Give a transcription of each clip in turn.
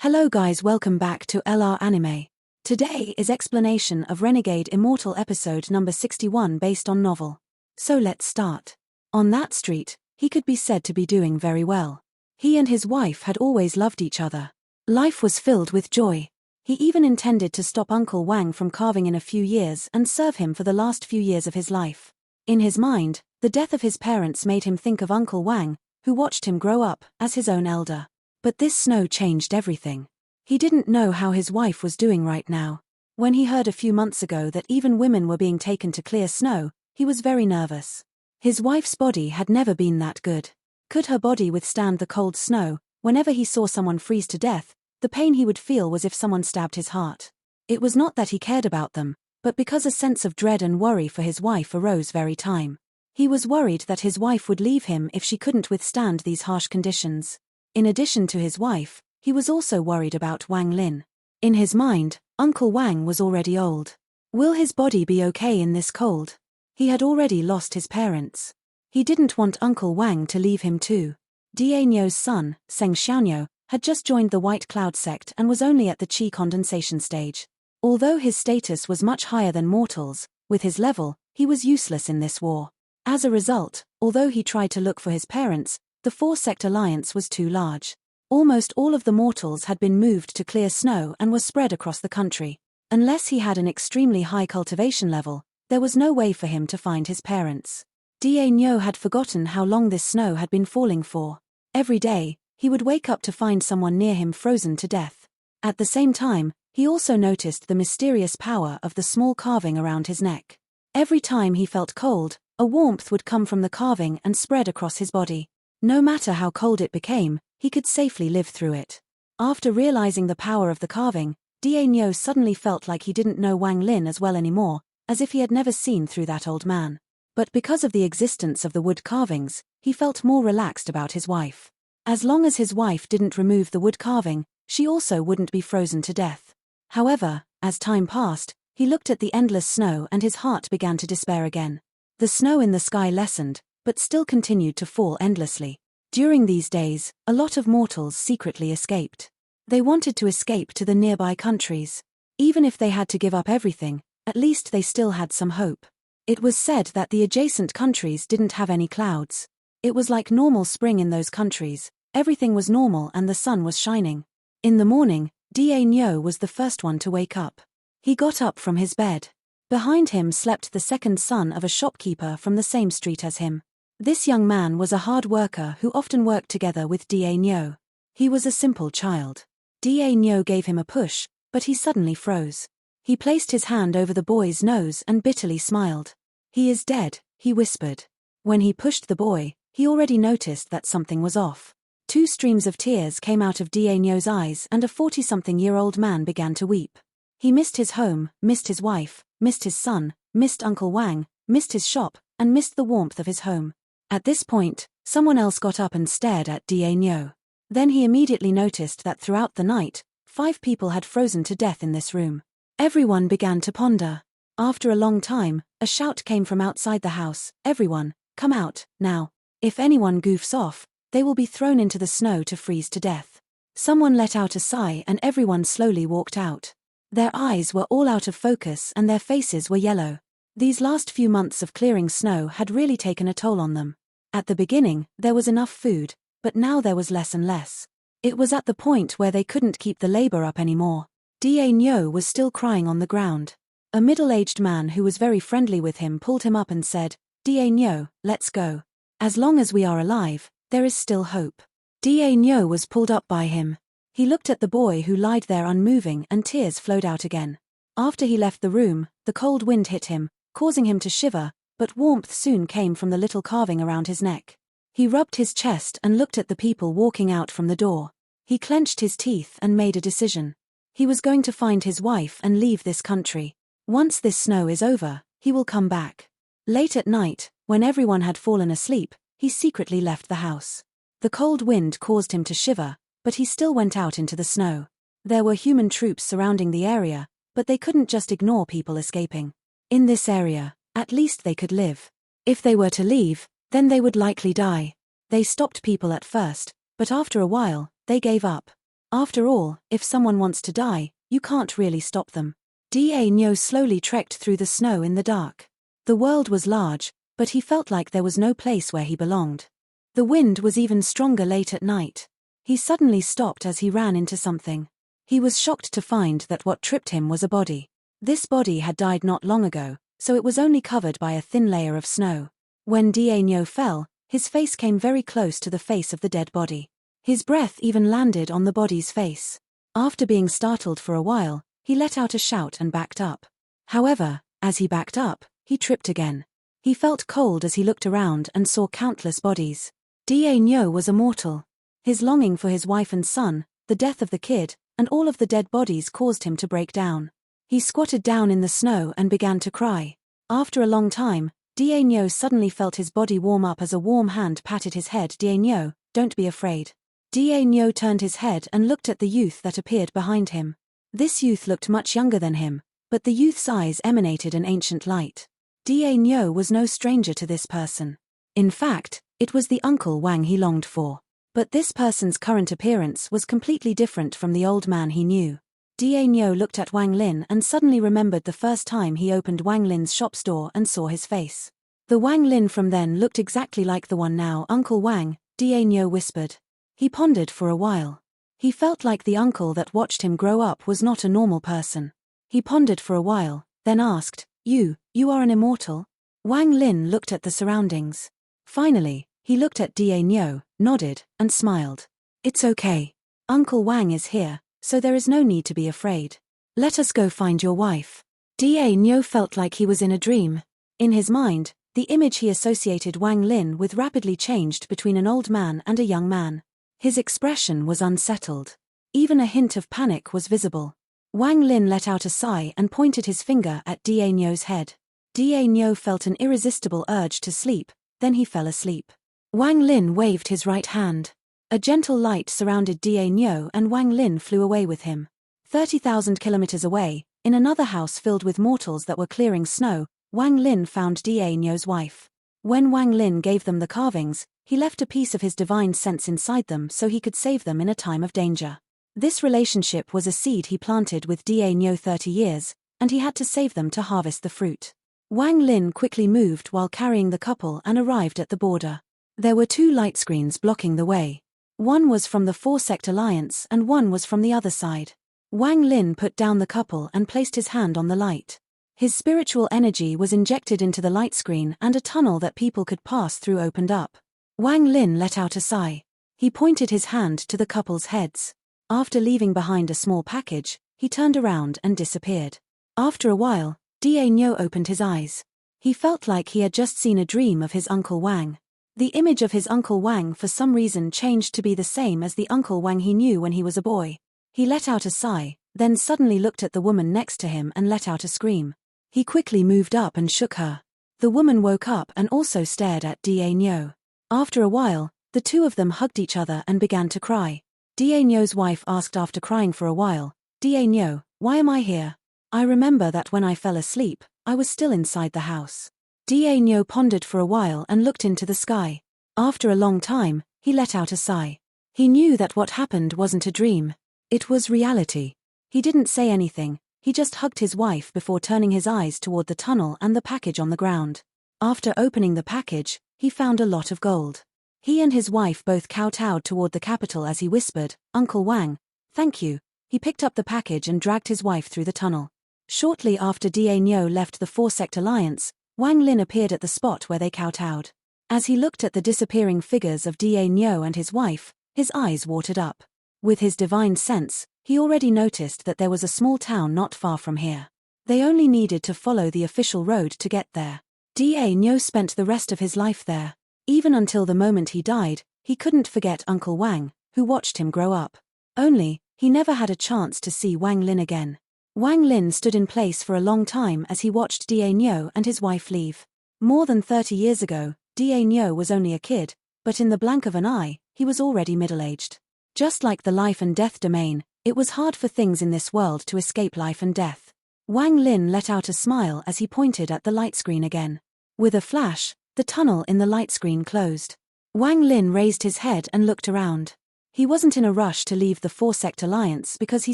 Hello guys, welcome back to LR Anime. Today is explanation of Renegade Immortal episode number 61 based on novel. So let's start. On that street, he could be said to be doing very well. He and his wife had always loved each other. Life was filled with joy. He even intended to stop Uncle Wang from carving in a few years and serve him for the last few years of his life. In his mind, the death of his parents made him think of Uncle Wang, who watched him grow up, as his own elder. But this snow changed everything. He didn't know how his wife was doing right now. When he heard a few months ago that even women were being taken to clear snow, he was very nervous. His wife's body had never been that good. Could her body withstand the cold snow? Whenever he saw someone freeze to death, the pain he would feel was if someone stabbed his heart. It was not that he cared about them, but because a sense of dread and worry for his wife arose very time. He was worried that his wife would leave him if she couldn't withstand these harsh conditions. In addition to his wife, he was also worried about Wang Lin. In his mind, Uncle Wang was already old. Will his body be okay in this cold? He had already lost his parents. He didn't want Uncle Wang to leave him too. Dianyo's son, Seng Xiaonyo, had just joined the White Cloud sect and was only at the Qi condensation stage. Although his status was much higher than mortals, with his level, he was useless in this war. As a result, although he tried to look for his parents, the four-sect alliance was too large. Almost all of the mortals had been moved to clear snow and were spread across the country. Unless he had an extremely high cultivation level, there was no way for him to find his parents. Dianyo had forgotten how long this snow had been falling for. Every day, he would wake up to find someone near him frozen to death. At the same time, he also noticed the mysterious power of the small carving around his neck. Every time he felt cold, a warmth would come from the carving and spread across his body. No matter how cold it became, he could safely live through it. After realizing the power of the carving, Dianyo suddenly felt like he didn't know Wang Lin as well anymore, as if he had never seen through that old man. But because of the existence of the wood carvings, he felt more relaxed about his wife. As long as his wife didn't remove the wood carving, she also wouldn't be frozen to death. However, as time passed, he looked at the endless snow and his heart began to despair again. The snow in the sky lessened, but still continued to fall endlessly. During these days, a lot of mortals secretly escaped. They wanted to escape to the nearby countries. Even if they had to give up everything, at least they still had some hope. It was said that the adjacent countries didn't have any clouds. It was like normal spring in those countries. Everything was normal and the sun was shining. In the morning, Dianyo was the first one to wake up. He got up from his bed. Behind him slept the second son of a shopkeeper from the same street as him. This young man was a hard worker who often worked together with Dianyo. He was a simple child. Dianyo gave him a push, but he suddenly froze. He placed his hand over the boy's nose and bitterly smiled. "He is dead," he whispered. When he pushed the boy, he already noticed that something was off. Two streams of tears came out of Dianyo's eyes and a 40-something-year-old man began to weep. He missed his home, missed his wife, missed his son, missed Uncle Wang, missed his shop, and missed the warmth of his home. At this point, someone else got up and stared at Dianyo. Then he immediately noticed that throughout the night, 5 people had frozen to death in this room. Everyone began to ponder. After a long time, a shout came from outside the house, "Everyone, come out, now. If anyone goofs off, they will be thrown into the snow to freeze to death." Someone let out a sigh and everyone slowly walked out. Their eyes were all out of focus and their faces were yellow. These last few months of clearing snow had really taken a toll on them. At the beginning, there was enough food, but now there was less and less. It was at the point where they couldn't keep the labor up anymore. Dianyo was still crying on the ground. A middle-aged man who was very friendly with him pulled him up and said, "Dianyo, let's go. As long as we are alive, there is still hope." Dianyo was pulled up by him. He looked at the boy who lied there unmoving and tears flowed out again. After he left the room, the cold wind hit him, causing him to shiver, but warmth soon came from the little carving around his neck. He rubbed his chest and looked at the people walking out from the door. He clenched his teeth and made a decision. He was going to find his wife and leave this country. Once this snow is over, he will come back. Late at night, when everyone had fallen asleep, he secretly left the house. The cold wind caused him to shiver, but he still went out into the snow. There were human troops surrounding the area, but they couldn't just ignore people escaping. In this area, at least they could live. If they were to leave, then they would likely die. They stopped people at first, but after a while, they gave up. After all, if someone wants to die, you can't really stop them. Nyo slowly trekked through the snow in the dark. The world was large, but he felt like there was no place where he belonged. The wind was even stronger late at night. He suddenly stopped as he ran into something. He was shocked to find that what tripped him was a body. This body had died not long ago, so it was only covered by a thin layer of snow. When Nyo fell, his face came very close to the face of the dead body. His breath even landed on the body's face. After being startled for a while, he let out a shout and backed up. However, as he backed up, he tripped again. He felt cold as he looked around and saw countless bodies. Nyo was immortal. His longing for his wife and son, the death of the kid, and all of the dead bodies caused him to break down. He squatted down in the snow and began to cry. After a long time, Nyo suddenly felt his body warm up as a warm hand patted his head. Nyo, don't be afraid. Nyo turned his head and looked at the youth that appeared behind him. This youth looked much younger than him, but the youth's eyes emanated an ancient light. Nyo was no stranger to this person. In fact, it was the Uncle Wang he longed for. But this person's current appearance was completely different from the old man he knew. Nyo looked at Wang Lin and suddenly remembered the first time he opened Wang Lin's shop's door and saw his face. The Wang Lin from then looked exactly like the one now. Uncle Wang, Nyo whispered. He pondered for a while. He felt like the uncle that watched him grow up was not a normal person. He pondered for a while, then asked, You are an immortal? Wang Lin looked at the surroundings. Finally, he looked at Nyo, nodded, and smiled. It's okay. Uncle Wang is here, so there is no need to be afraid. Let us go find your wife. Nyo felt like he was in a dream. In his mind, the image he associated Wang Lin with rapidly changed between an old man and a young man. His expression was unsettled. Even a hint of panic was visible. Wang Lin let out a sigh and pointed his finger at Nyo's head. Nyo felt an irresistible urge to sleep, then he fell asleep. Wang Lin waved his right hand. A gentle light surrounded Nyo and Wang Lin flew away with him. 30,000 kilometers away, in another house filled with mortals that were clearing snow, Wang Lin found Nyo's wife. When Wang Lin gave them the carvings, he left a piece of his divine sense inside them so he could save them in a time of danger. This relationship was a seed he planted with Nyo 30 years, and he had to save them to harvest the fruit. Wang Lin quickly moved while carrying the couple and arrived at the border. There were 2 light screens blocking the way. One was from the 4-sect alliance and one was from the other side. Wang Lin put down the couple and placed his hand on the light. His spiritual energy was injected into the light screen and a tunnel that people could pass through opened up. Wang Lin let out a sigh. He pointed his hand to the couple's heads. After leaving behind a small package, he turned around and disappeared. After a while, Nyo opened his eyes. He felt like he had just seen a dream of his Uncle Wang. The image of his Uncle Wang for some reason changed to be the same as the Uncle Wang he knew when he was a boy. He let out a sigh, then suddenly looked at the woman next to him and let out a scream. He quickly moved up and shook her. The woman woke up and also stared at Nyo. After a while, the two of them hugged each other and began to cry. Nyo's wife asked after crying for a while, Nyo, why am I here? I remember that when I fell asleep, I was still inside the house. Nyo pondered for a while and looked into the sky. After a long time, he let out a sigh. He knew that what happened wasn't a dream. It was reality. He didn't say anything, he just hugged his wife before turning his eyes toward the tunnel and the package on the ground. After opening the package, he found a lot of gold. He and his wife both kowtowed toward the capital as he whispered, Uncle Wang, thank you. He picked up the package and dragged his wife through the tunnel. Shortly after Nyo left the 4-sect alliance, Wang Lin appeared at the spot where they kowtowed. As he looked at the disappearing figures of Nyo and his wife, his eyes watered up. With his divine sense, he already noticed that there was a small town not far from here. They only needed to follow the official road to get there. Nyo spent the rest of his life there. Even until the moment he died, he couldn't forget Uncle Wang, who watched him grow up. Only, he never had a chance to see Wang Lin again. Wang Lin stood in place for a long time as he watched Nyo and his wife leave. More than 30 years ago, Nyo was only a kid, but in the blink of an eye, he was already middle-aged. Just like the life and death domain, it was hard for things in this world to escape life and death. Wang Lin let out a smile as he pointed at the light screen again. With a flash, the tunnel in the light screen closed. Wang Lin raised his head and looked around. He wasn't in a rush to leave the Four-Sect Alliance because he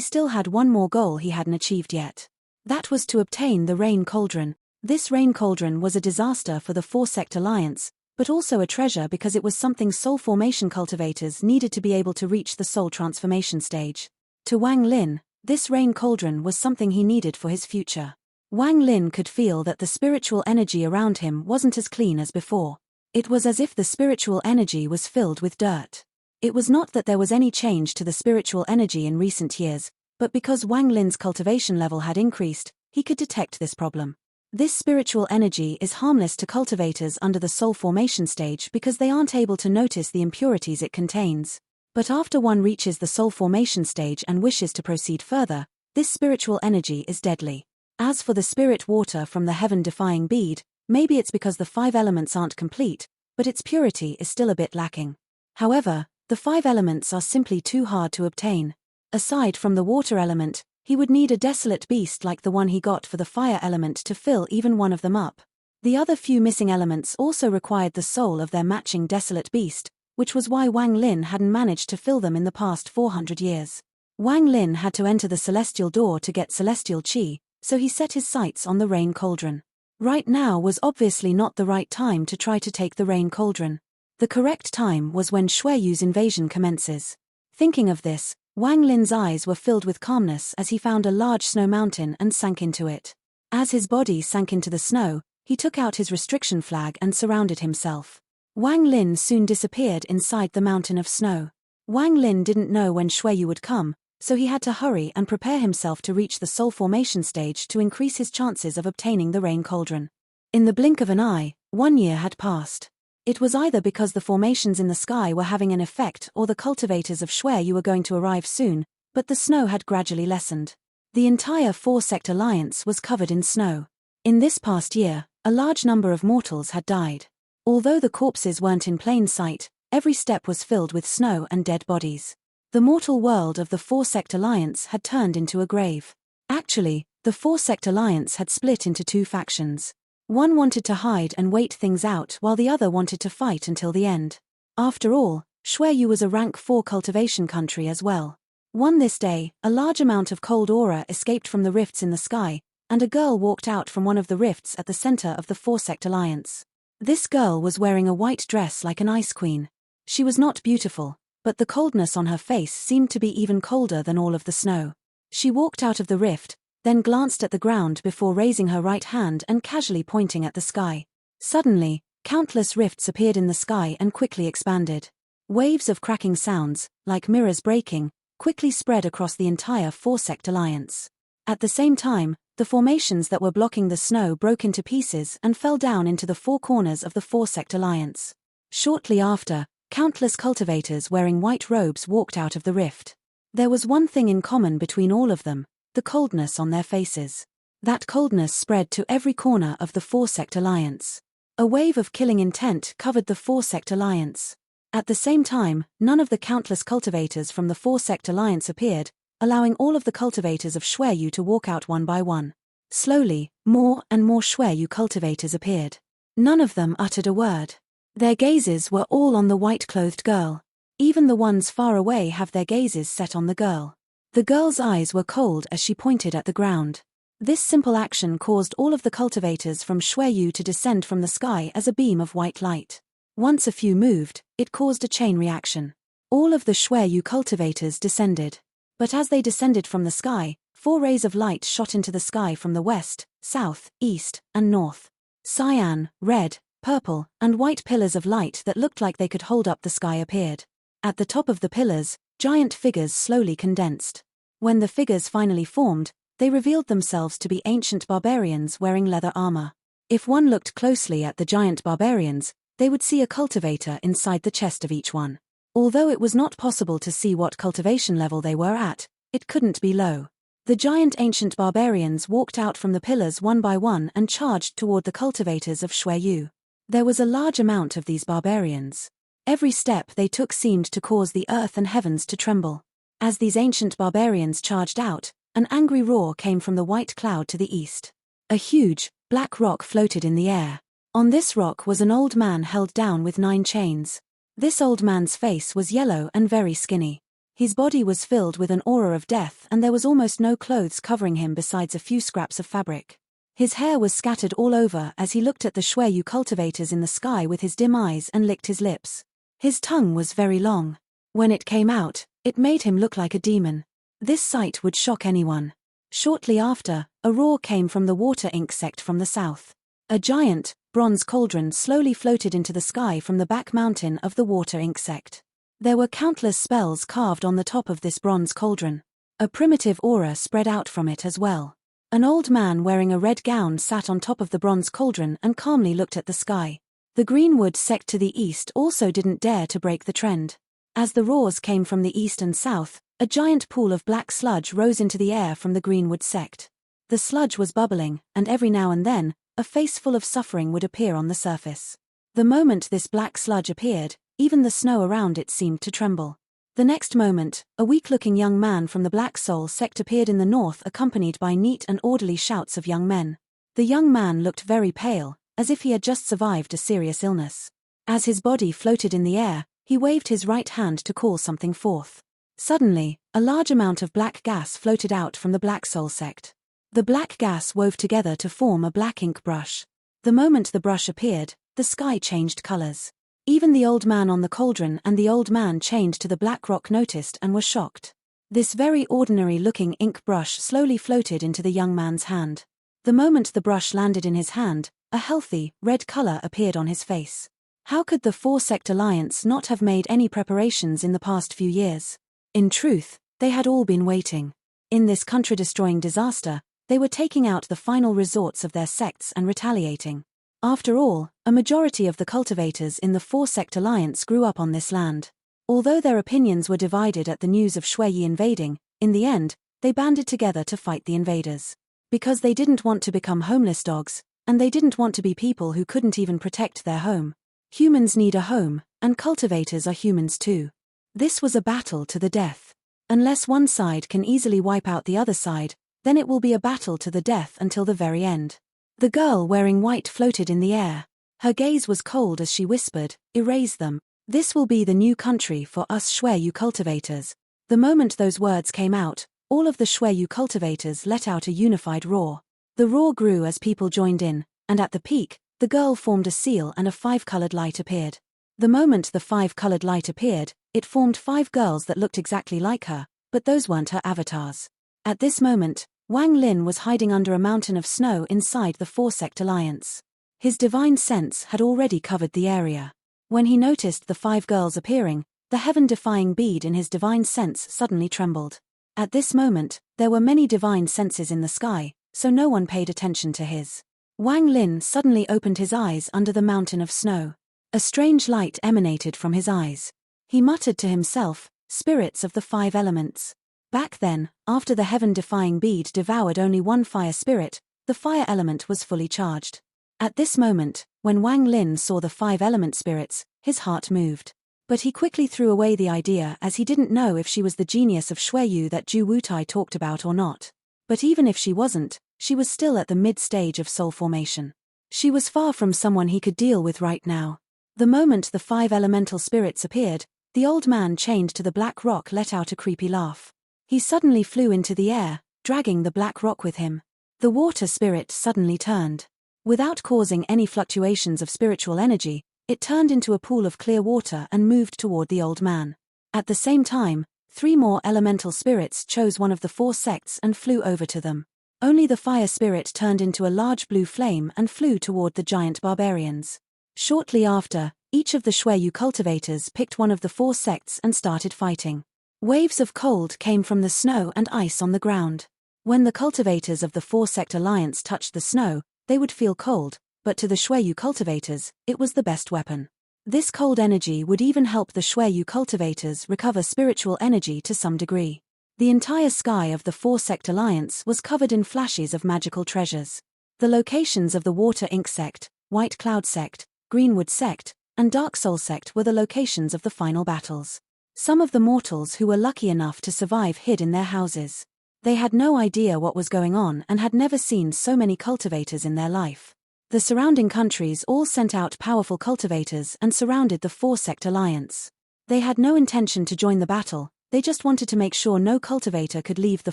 still had one more goal he hadn't achieved yet. That was to obtain the Rain Cauldron. This Rain Cauldron was a disaster for the Four-Sect Alliance, but also a treasure because it was something soul formation cultivators needed to be able to reach the soul transformation stage. To Wang Lin, this Rain Cauldron was something he needed for his future. Wang Lin could feel that the spiritual energy around him wasn't as clean as before. It was as if the spiritual energy was filled with dirt. It was not that there was any change to the spiritual energy in recent years, but because Wang Lin's cultivation level had increased, he could detect this problem. This spiritual energy is harmless to cultivators under the soul formation stage because they aren't able to notice the impurities it contains. But after one reaches the soul formation stage and wishes to proceed further, this spiritual energy is deadly. As for the spirit water from the heaven-defying bead, maybe it's because the 5 elements aren't complete, but its purity is still a bit lacking. However, the 5 elements are simply too hard to obtain. Aside from the water element, he would need a desolate beast like the one he got for the fire element to fill even one of them up. The other few missing elements also required the soul of their matching desolate beast, which was why Wang Lin hadn't managed to fill them in the past 400 years. Wang Lin had to enter the celestial door to get celestial qi, so he set his sights on the Rain Cauldron. Right now was obviously not the right time to try to take the Rain Cauldron. The correct time was when Xueyu's invasion commences. Thinking of this, Wang Lin's eyes were filled with calmness as he found a large snow mountain and sank into it. As his body sank into the snow, he took out his restriction flag and surrounded himself. Wang Lin soon disappeared inside the mountain of snow. Wang Lin didn't know when Xueyu would come, so he had to hurry and prepare himself to reach the soul formation stage to increase his chances of obtaining the Rain Cauldron. In the blink of an eye, 1 year had passed. It was either because the formations in the sky were having an effect or the cultivators of Xueyu were going to arrive soon, but the snow had gradually lessened. The entire Four-Sect Alliance was covered in snow. In this past year, a large number of mortals had died. Although the corpses weren't in plain sight, every step was filled with snow and dead bodies. The mortal world of the Four-Sect Alliance had turned into a grave. Actually, the Four-Sect Alliance had split into 2 factions. One wanted to hide and wait things out while the other wanted to fight until the end. After all, Xueyu was a rank 4 cultivation country as well. This day, a large amount of cold aura escaped from the rifts in the sky, and a girl walked out from one of the rifts at the center of the Four-Sect Alliance. This girl was wearing a white dress like an ice queen. She was not beautiful, but the coldness on her face seemed to be even colder than all of the snow. She walked out of the rift, then glanced at the ground before raising her right hand and casually pointing at the sky. Suddenly, countless rifts appeared in the sky and quickly expanded. Waves of cracking sounds, like mirrors breaking, quickly spread across the entire Four-Sect Alliance. At the same time, the formations that were blocking the snow broke into pieces and fell down into the 4 corners of the Four-Sect Alliance. Shortly after, countless cultivators wearing white robes walked out of the rift. There was one thing in common between all of them: the coldness on their faces. That coldness spread to every corner of the Four-Sect Alliance. A wave of killing intent covered the Four-Sect Alliance. At the same time, none of the countless cultivators from the Four-Sect Alliance appeared, allowing all of the cultivators of Xueyu to walk out one by one. Slowly, more and more Xueyu cultivators appeared. None of them uttered a word. Their gazes were all on the white-clothed girl. Even the ones far away have their gazes set on the girl. The girl's eyes were cold as she pointed at the ground. This simple action caused all of the cultivators from Xueyu to descend from the sky as a beam of white light. Once a few moved, it caused a chain reaction. All of the Xueyu cultivators descended. But as they descended from the sky, 4 rays of light shot into the sky from the west, south, east, and north. Cyan, red, purple, and white pillars of light that looked like they could hold up the sky appeared. At the top of the pillars, giant figures slowly condensed. When the figures finally formed, they revealed themselves to be ancient barbarians wearing leather armor. If one looked closely at the giant barbarians, they would see a cultivator inside the chest of each one. Although it was not possible to see what cultivation level they were at, it couldn't be low. The giant ancient barbarians walked out from the pillars one by one and charged toward the cultivators of Xueyu. There was a large amount of these barbarians. Every step they took seemed to cause the earth and heavens to tremble. As these ancient barbarians charged out, an angry roar came from the white cloud to the east. A huge, black rock floated in the air. On this rock was an old man held down with 9 chains. This old man's face was yellow and very skinny. His body was filled with an aura of death, and there was almost no clothes covering him besides a few scraps of fabric. His hair was scattered all over as he looked at the Xueyu cultivators in the sky with his dim eyes and licked his lips. His tongue was very long. When it came out, it made him look like a demon. This sight would shock anyone. Shortly after, a roar came from the water ink sect from the south. A giant, bronze cauldron slowly floated into the sky from the back mountain of the water ink sect. There were countless spells carved on the top of this bronze cauldron. A primitive aura spread out from it as well. An old man wearing a red gown sat on top of the bronze cauldron and calmly looked at the sky. The Greenwood sect to the east also didn't dare to break the trend. As the roars came from the east and south, a giant pool of black sludge rose into the air from the Greenwood sect. The sludge was bubbling, and every now and then, a face full of suffering would appear on the surface. The moment this black sludge appeared, even the snow around it seemed to tremble. The next moment, a weak-looking young man from the Black Soul sect appeared in the north accompanied by neat and orderly shouts of young men. The young man looked very pale, as if he had just survived a serious illness. As his body floated in the air, he waved his right hand to call something forth. Suddenly, a large amount of black gas floated out from the Black Soul sect. The black gas wove together to form a black ink brush. The moment the brush appeared, the sky changed colors. Even the old man on the cauldron and the old man chained to the black rock noticed and were shocked. This very ordinary-looking ink brush slowly floated into the young man's hand. The moment the brush landed in his hand, a healthy, red color appeared on his face. How could the four-sect alliance not have made any preparations in the past few years? In truth, they had all been waiting. In this country-destroying disaster, they were taking out the final resorts of their sects and retaliating. After all, a majority of the cultivators in the four-sect alliance grew up on this land. Although their opinions were divided at the news of Xueyi invading, in the end, they banded together to fight the invaders. Because they didn't want to become homeless dogs, and they didn't want to be people who couldn't even protect their home. Humans need a home, and cultivators are humans too. This was a battle to the death. Unless one side can easily wipe out the other side, then it will be a battle to the death until the very end. The girl wearing white floated in the air. Her gaze was cold as she whispered, "Erase them. This will be the new country for us Xueyu cultivators." The moment those words came out, all of the Xueyu cultivators let out a unified roar. The roar grew as people joined in, and at the peak, the girl formed a seal and a five-colored light appeared. The moment the five-colored light appeared, it formed 5 girls that looked exactly like her, but those weren't her avatars. At this moment, Wang Lin was hiding under a mountain of snow inside the four-sect alliance. His divine sense had already covered the area. When he noticed the 5 girls appearing, the heaven-defying bead in his divine sense suddenly trembled. At this moment, there were many divine senses in the sky, so no one paid attention to his. Wang Lin suddenly opened his eyes under the mountain of snow. A strange light emanated from his eyes. He muttered to himself, "Spirits of the 5 elements." Back then, after the heaven-defying bead devoured only one fire spirit, the fire element was fully charged. At this moment, when Wang Lin saw the 5 element spirits, his heart moved. But he quickly threw away the idea as he didn't know if she was the genius of Xueyu that Zhu Wutai talked about or not. But even if she wasn't, she was still at the mid-stage of soul formation. She was far from someone he could deal with right now. The moment the 5 elemental spirits appeared, the old man chained to the black rock let out a creepy laugh. He suddenly flew into the air, dragging the black rock with him. The water spirit suddenly turned. Without causing any fluctuations of spiritual energy, it turned into a pool of clear water and moved toward the old man. At the same time, 3 more elemental spirits chose one of the 4 sects and flew over to them. Only the fire spirit turned into a large blue flame and flew toward the giant barbarians. Shortly after, each of the Xueyu cultivators picked one of the 4 sects and started fighting. Waves of cold came from the snow and ice on the ground. When the cultivators of the 4-sect alliance touched the snow, they would feel cold, but to the Xueyu cultivators, it was the best weapon. This cold energy would even help the Xueyu cultivators recover spiritual energy to some degree. The entire sky of the 4-sect alliance was covered in flashes of magical treasures. The locations of the Water Ink sect, White Cloud sect, Greenwood sect, and Dark Soul sect were the locations of the final battles. Some of the mortals who were lucky enough to survive hid in their houses. They had no idea what was going on and had never seen so many cultivators in their life. The surrounding countries all sent out powerful cultivators and surrounded the four-sect alliance. They had no intention to join the battle, they just wanted to make sure no cultivator could leave the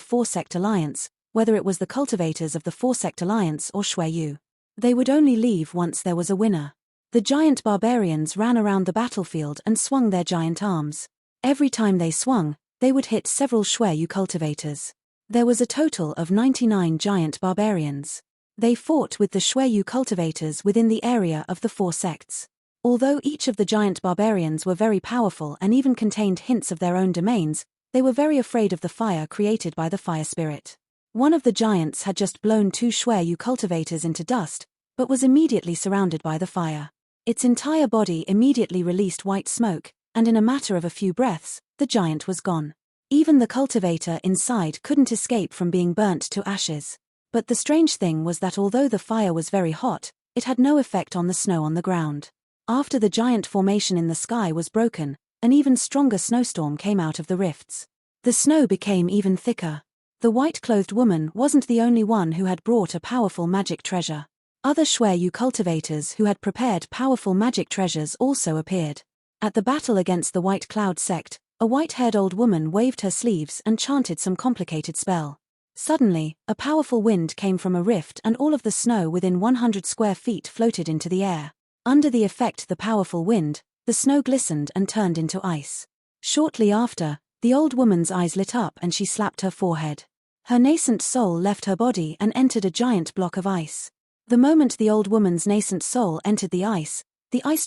four-sect alliance, whether it was the cultivators of the four-sect alliance or Shui Yu. They would only leave once there was a winner. The giant barbarians ran around the battlefield and swung their giant arms. Every time they swung, they would hit several Shui Yu cultivators. There was a total of 99 giant barbarians. They fought with the Shui Yu cultivators within the area of the four sects. Although each of the giant barbarians were very powerful and even contained hints of their own domains, they were very afraid of the fire created by the fire spirit. One of the giants had just blown 2 Shui Yu cultivators into dust, but was immediately surrounded by the fire. Its entire body immediately released white smoke, and in a matter of a few breaths, the giant was gone. Even the cultivator inside couldn't escape from being burnt to ashes. But the strange thing was that although the fire was very hot, it had no effect on the snow on the ground. After the giant formation in the sky was broken, an even stronger snowstorm came out of the rifts. The snow became even thicker. The white-clothed woman wasn't the only one who had brought a powerful magic treasure. Other Shui Yu cultivators who had prepared powerful magic treasures also appeared. At the battle against the White Cloud sect, a white-haired old woman waved her sleeves and chanted some complicated spell. Suddenly, a powerful wind came from a rift and all of the snow within 100 square feet floated into the air. Under the effect of the powerful wind, the snow glistened and turned into ice. Shortly after, the old woman's eyes lit up and she slapped her forehead. Her nascent soul left her body and entered a giant block of ice. The moment the old woman's nascent soul entered the ice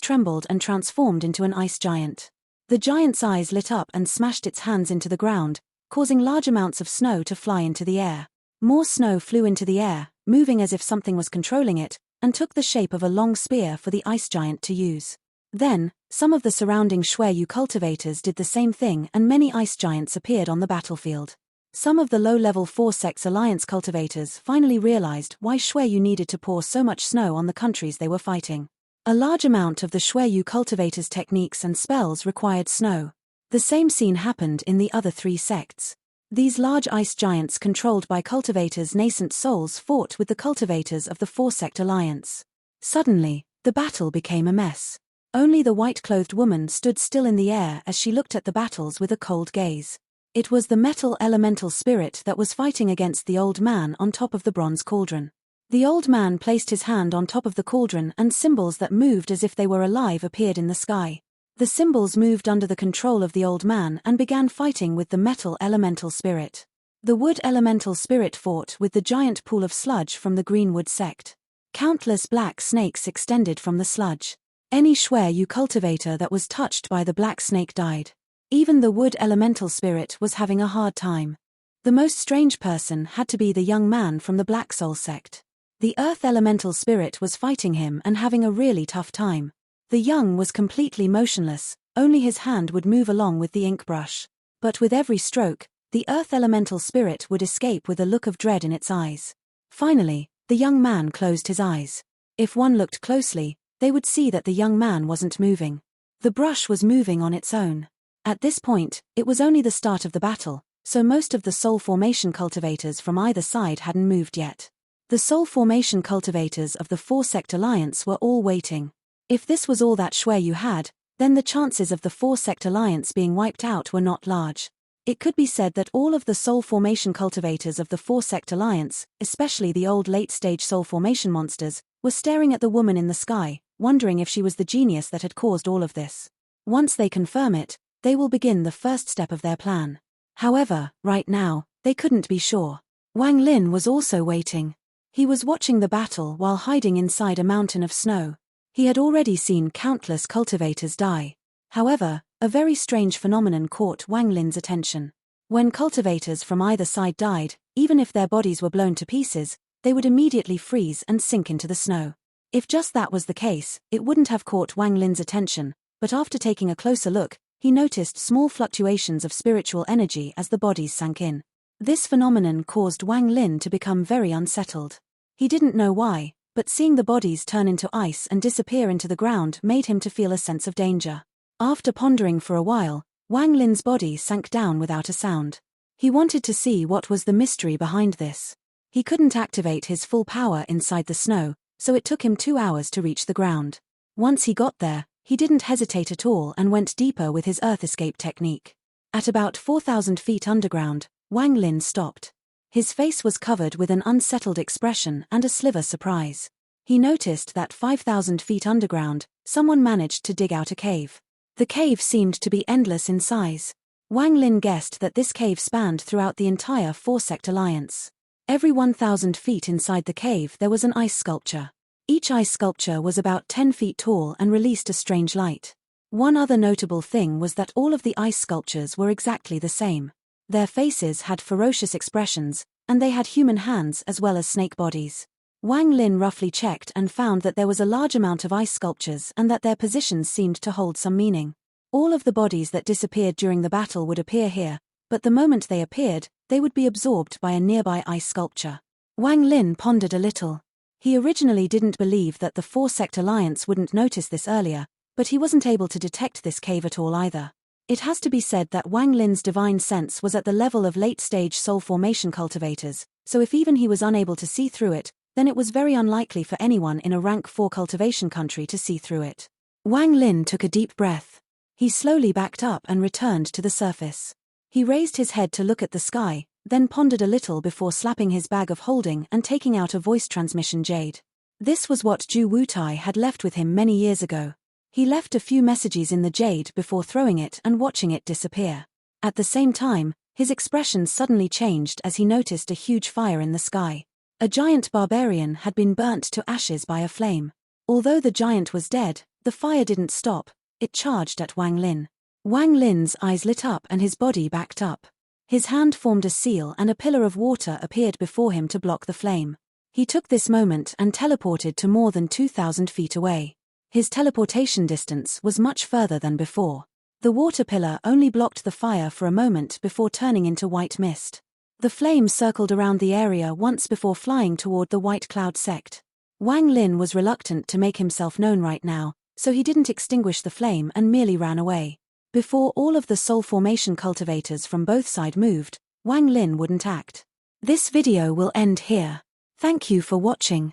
trembled and transformed into an ice giant. The giant's eyes lit up and smashed its hands into the ground, causing large amounts of snow to fly into the air. More snow flew into the air, moving as if something was controlling it, and took the shape of a long spear for the ice giant to use. Then, some of the surrounding Shui Yu cultivators did the same thing and many ice giants appeared on the battlefield. Some of the low-level four-sects alliance cultivators finally realized why Shui Yu needed to pour so much snow on the countries they were fighting. A large amount of the Shui Yu cultivators' techniques and spells required snow. The same scene happened in the other 3 sects. These large ice giants controlled by cultivators' nascent souls fought with the cultivators of the four-sect alliance. Suddenly, the battle became a mess. Only the white-clothed woman stood still in the air as she looked at the battles with a cold gaze. It was the metal elemental spirit that was fighting against the old man on top of the bronze cauldron. The old man placed his hand on top of the cauldron and symbols that moved as if they were alive appeared in the sky. The symbols moved under the control of the old man and began fighting with the metal elemental spirit. The wood elemental spirit fought with the giant pool of sludge from the Greenwood sect. Countless black snakes extended from the sludge. Any Shui Yu cultivator that was touched by the black snake died. Even the wood elemental spirit was having a hard time. The most strange person had to be the young man from the Black Soul sect. The earth elemental spirit was fighting him and having a really tough time. The young was completely motionless, only his hand would move along with the ink brush. But with every stroke, the earth elemental spirit would escape with a look of dread in its eyes. Finally, the young man closed his eyes. If one looked closely, they would see that the young man wasn't moving. The brush was moving on its own. At this point, it was only the start of the battle, so most of the soul formation cultivators from either side hadn't moved yet. The soul formation cultivators of the four-sect alliance were all waiting. If this was all that Shui Yu had, then the chances of the four-sect alliance being wiped out were not large. It could be said that all of the soul formation cultivators of the four-sect alliance, especially the old late-stage soul formation monsters, were staring at the woman in the sky, wondering if she was the genius that had caused all of this. Once they confirm it, they will begin the first step of their plan. However, right now, they couldn't be sure. Wang Lin was also waiting. He was watching the battle while hiding inside a mountain of snow. He had already seen countless cultivators die. However, a very strange phenomenon caught Wang Lin's attention. When cultivators from either side died, even if their bodies were blown to pieces, they would immediately freeze and sink into the snow. If just that was the case, it wouldn't have caught Wang Lin's attention, but after taking a closer look, he noticed small fluctuations of spiritual energy as the bodies sank in. This phenomenon caused Wang Lin to become very unsettled. He didn't know why, but seeing the bodies turn into ice and disappear into the ground made him to feel a sense of danger. After pondering for a while, Wang Lin's body sank down without a sound. He wanted to see what was the mystery behind this. He couldn't activate his full power inside the snow, so it took him 2 hours to reach the ground. Once he got there, he didn't hesitate at all and went deeper with his earth escape technique. At about 4,000 feet underground, Wang Lin stopped. His face was covered with an unsettled expression and a sliver surprise. He noticed that 5,000 feet underground, someone managed to dig out a cave. The cave seemed to be endless in size. Wang Lin guessed that this cave spanned throughout the entire four-sect alliance. Every 1,000 feet inside the cave there was an ice sculpture. Each ice sculpture was about 10 feet tall and released a strange light. One other notable thing was that all of the ice sculptures were exactly the same. Their faces had ferocious expressions, and they had human hands as well as snake bodies. Wang Lin roughly checked and found that there was a large amount of ice sculptures and that their positions seemed to hold some meaning. All of the bodies that disappeared during the battle would appear here, but the moment they appeared, they would be absorbed by a nearby ice sculpture. Wang Lin pondered a little. He originally didn't believe that the four-sect alliance wouldn't notice this earlier, but he wasn't able to detect this cave at all either. It has to be said that Wang Lin's divine sense was at the level of late-stage soul formation cultivators, so if even he was unable to see through it, then it was very unlikely for anyone in a rank 4 cultivation country to see through it. Wang Lin took a deep breath. He slowly backed up and returned to the surface. He raised his head to look at the sky, then pondered a little before slapping his bag of holding and taking out a voice transmission jade. This was what Ju Wutai had left with him many years ago. He left a few messages in the jade before throwing it and watching it disappear. At the same time, his expression suddenly changed as he noticed a huge fire in the sky. A giant barbarian had been burnt to ashes by a flame. Although the giant was dead, the fire didn't stop, it charged at Wang Lin. Wang Lin's eyes lit up and his body backed up. His hand formed a seal and a pillar of water appeared before him to block the flame. He took this moment and teleported to more than 2,000 feet away. His teleportation distance was much further than before. The water pillar only blocked the fire for a moment before turning into white mist. The flame circled around the area once before flying toward the White Cloud sect. Wang Lin was reluctant to make himself known right now, so he didn't extinguish the flame and merely ran away. Before all of the soul formation cultivators from both sides moved, Wang Lin wouldn't act. This video will end here. Thank you for watching.